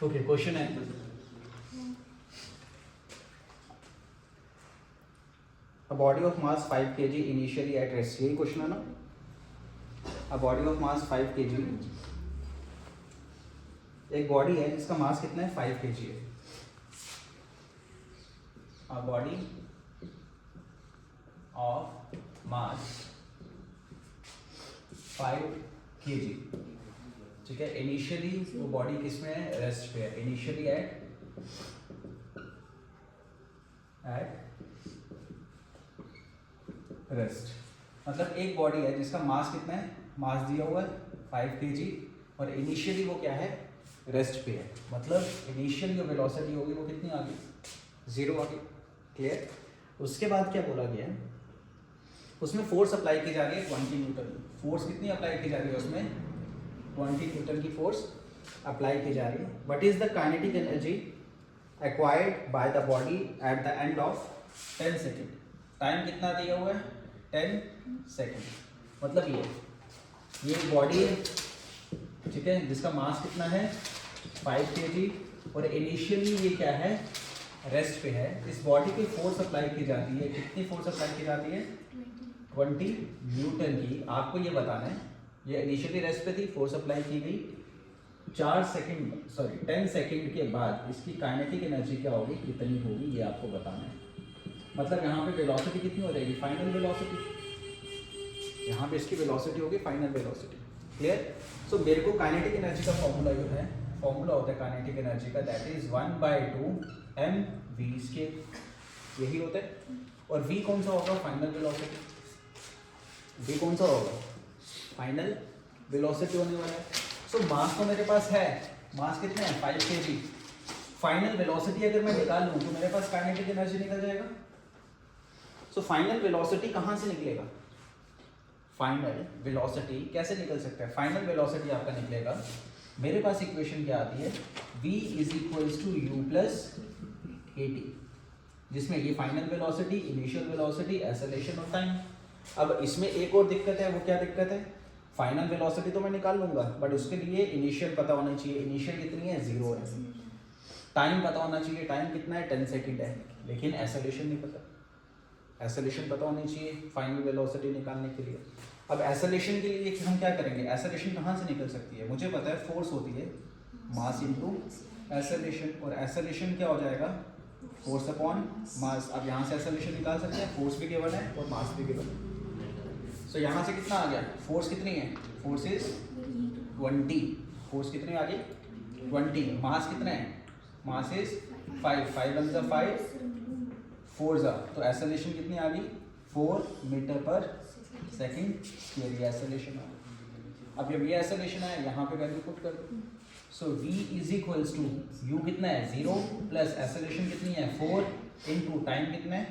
Okay, question है a body of mass 5 kg initially at rest, यही question है ना। a body of mass 5 kg, एक body है जिसका मास कितना है 5 kg है। a body of mass 5 kg, ठीक है। इनिशियली वो बॉडी किस में है, रेस्ट पे है। इनिशियली एट रेस्ट, मतलब एक बॉडी है जिसका मास कितना है, मास दिया हुआ है 5 kg और इनिशियली वो क्या है, रेस्ट पे है। मतलब इनिशियल जो वेलोसिटी होगी वो कितनी आ गई, 0 आ गई। क्लियर। उसके बाद क्या बोला गया है, उसमें फोर्स अप्लाई की जा रही है 20 न्यूटन। फोर्स कितनी अप्लाई की जा रही है उसमें, 20 न्यूटन की फोर्स अप्लाई की जा रही है। What is the kinetic energy acquired by the body at the end of 10 second. Time कितना दिया हुआ है, 10 सेकेंड। मतलब ये बॉडी है, ठीक है, जिसका मास कितना है 5 kg और इनिशियली ये क्या है, रेस्ट पे है। इस बॉडी पे फोर्स अप्लाई की जाती है, कितनी फोर्स अप्लाई की जाती है, 20 न्यूटन की। आपको ये बताना है, ये इनिशियली रेस्ट पे थी, फोर्स अप्लाई की गई, 10 सेकंड के बाद इसकी काइनेटिक एनर्जी क्या होगी, कितनी होगी, ये आपको बताना है। मतलब यहाँ पे वेलोसिटी कितनी हो जाएगी, फाइनल वेलोसिटी। यहाँ पे इसकी वेलोसिटी होगी फाइनल वेलोसिटी। क्लियर। सो मेरे को काइनेटिक एनर्जी का फॉर्मूला जो है, फॉर्मूला होता है काइनेटिक एनर्जी का, दैट इज 1/2 mv², यही होता है। और v कौन सा होगा, फाइनल वेलोसिटी। v कौन सा होगा, फाइनल वेलोसिटी होने वाला है। सो मास तो मेरे पास है, मास कितने हैं 5 kg। फाइनल वेलोसिटी अगर मैं निकाल लूँ तो मेरे पास काइनेटिक एनर्जी निकल जाएगा। सो फाइनल वेलोसिटी कहाँ से निकलेगा, फाइनल वेलोसिटी कैसे निकल सकता है, फाइनल वेलोसिटी आपका निकलेगा, मेरे पास इक्वेशन क्या आती है, v = u + at, जिसमें ये final velocity, initial velocity, acceleration और टाइम। अब इसमें एक और दिक्कत है, वो क्या दिक्कत है, फाइनल वेलोसिटी तो मैं निकाल लूंगा बट उसके लिए इनिशियल पता होना चाहिए। इनिशियल कितनी है, 0 है। टाइम पता होना चाहिए, टाइम कितना है, 10 सेकेंड है। लेकिन एक्सेलरेशन नहीं पता, एक्सेलरेशन पता होनी चाहिए फाइनल वेलोसिटी निकालने के लिए। अब एक्सेलरेशन के लिए हम क्या करेंगे, एक्सेलरेशन कहाँ से निकल सकती है, मुझे पता है फोर्स होती है मास इनटू एक्सेलरेशन, और एक्सेलरेशन क्या हो जाएगा, फोर्स अपॉन मास। अब यहाँ से एक्सेलरेशन निकाल सकते हैं, फोर्स भी गिवन है और मास भी गिवन है। सो यहाँ से कितना आ गया, फोर्स कितनी है, फोर्स इज 20, फोर्स कितनी आ गई 20। मास कितना है, मास इज 5 × 5 4 ज़ा, तो एक्सेलरेशन कितनी आ गई 4 मीटर/सेकंड। ये एक्सेलरेशन आ गई। अब जब ये एक्सेलरेशन आया यहाँ पे वैल्यू पुट कर दो। सो v = u कितना है 0 प्लस एक्सेलरेशन कितनी है 4 इनटू टाइम कितना है,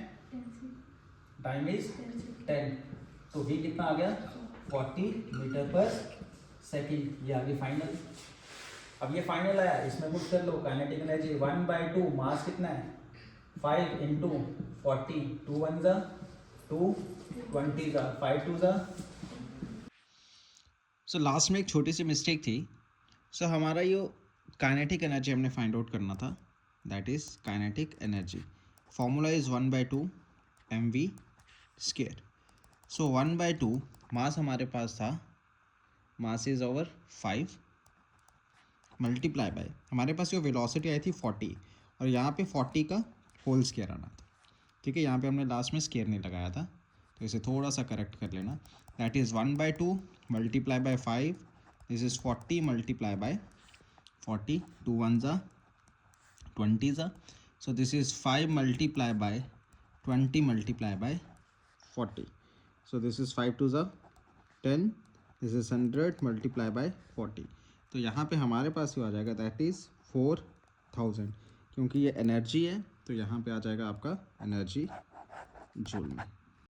टाइम इज 10, तो v कितना आ गया 40 मीटर/सेकंड। ये आ गई फाइनल। अब ये फाइनल आया, इसमें पुट कर लो काइनेटिक एनर्जी 1/2, मास कितना है 5 × 40, 2 1 ज़ा 2, 20 ज़ा 5 2 ज़ा। सो लास्ट में एक छोटी सी मिस्टेक थी। सो हमारा ये काइनेटिक एनर्जी हमने फाइंड आउट करना था, that is kinetic energy formula is 1/2 mv²। सो 1/2 मास हमारे पास था, mass is over 5 multiply by हमारे पास जो वेलोसिटी आई थी 40 और यहाँ पे 40 का होल स्क्वायर आना था। ठीक है, यहाँ पे हमने लास्ट में स्क्वायर नहीं लगाया था, तो इसे थोड़ा सा करेक्ट कर लेना। That is 1/2 multiply by 5, this is 40 multiply by 40, 2 1 ज़ा 20 ज़ा, so this is 5 multiply by 20 multiply by 40, so this is 5 2 ज़ा 10, दिस इज़ 100 मल्टीप्लाई बाय 40। तो यहाँ पे हमारे पास जो आ जाएगा दैट इज़ 4000, क्योंकि ये एनर्जी है तो यहाँ पे आ जाएगा आपका एनर्जी जूल में।